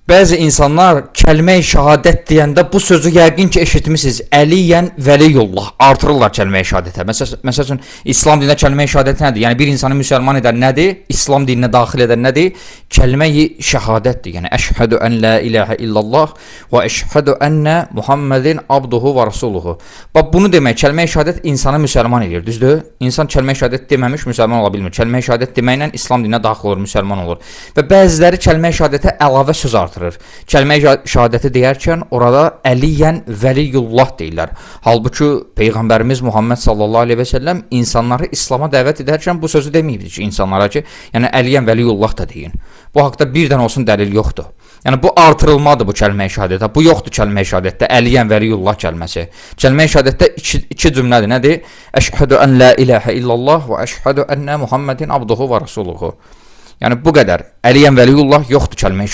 Bəzi insanlar kəlmə-i şəhadət deyəndə bu sözü yəqin ki eşitmisiniz. Əliyən Vəliyullah artırırlar kəlmə-i şəhadətə. Məsələn, İslam dinində kəlmə-i şəhadət nədir? Yəni bir insanı müsəlman edən nədir? İslam dininə daxil edən nədir? Kəlmə-i şəhadətdir. Yəni əşhədü ən la ilahə illallah və əşhədü ennə Muhammedin abduhu və rasuluhu. Bax bunu demək, kəlmə-i şəhadət insanı müsəlman edir, düzdür? İnsan kəlmə-i şəhadət deməmiş müsəlman ola bilmir. Kəlmə-i şəhadət deməklə İslam dininə daxil olur, müsəlman olur. Və bəziləri kəlmə-i şəhadətə əlavə söz artırır. Kəlmə-i şəhadəti deyərkən orada Əliyən Vəliyullah deyirlər. Halbuki Peyğəmbərimiz Muhammed sallallahu aleyhi və səlləm insanları İslama dəvət edərkən bu sözü deməyibdir ki, insanlara ki, yəni Əliyən Vəliyullah da deyin. Bu haqda birdən olsun dəlil yoxdur. Yəni bu artırılmadır bu kəlmə-i şəhadətə. Bu yoxdur kəlmə-i şəhadətdə Əliyən Vəliyullah kəlməsi. Kəlmə-i şəhadətdə iki cümlədir. Nədir? Əşhədü ən la ilahə illallah və əşhədü ennə Muhammedin abduhu və rasuluhu. Yəni bu qədər. Əliyən Vəliyullah yoxdur kəlmə-i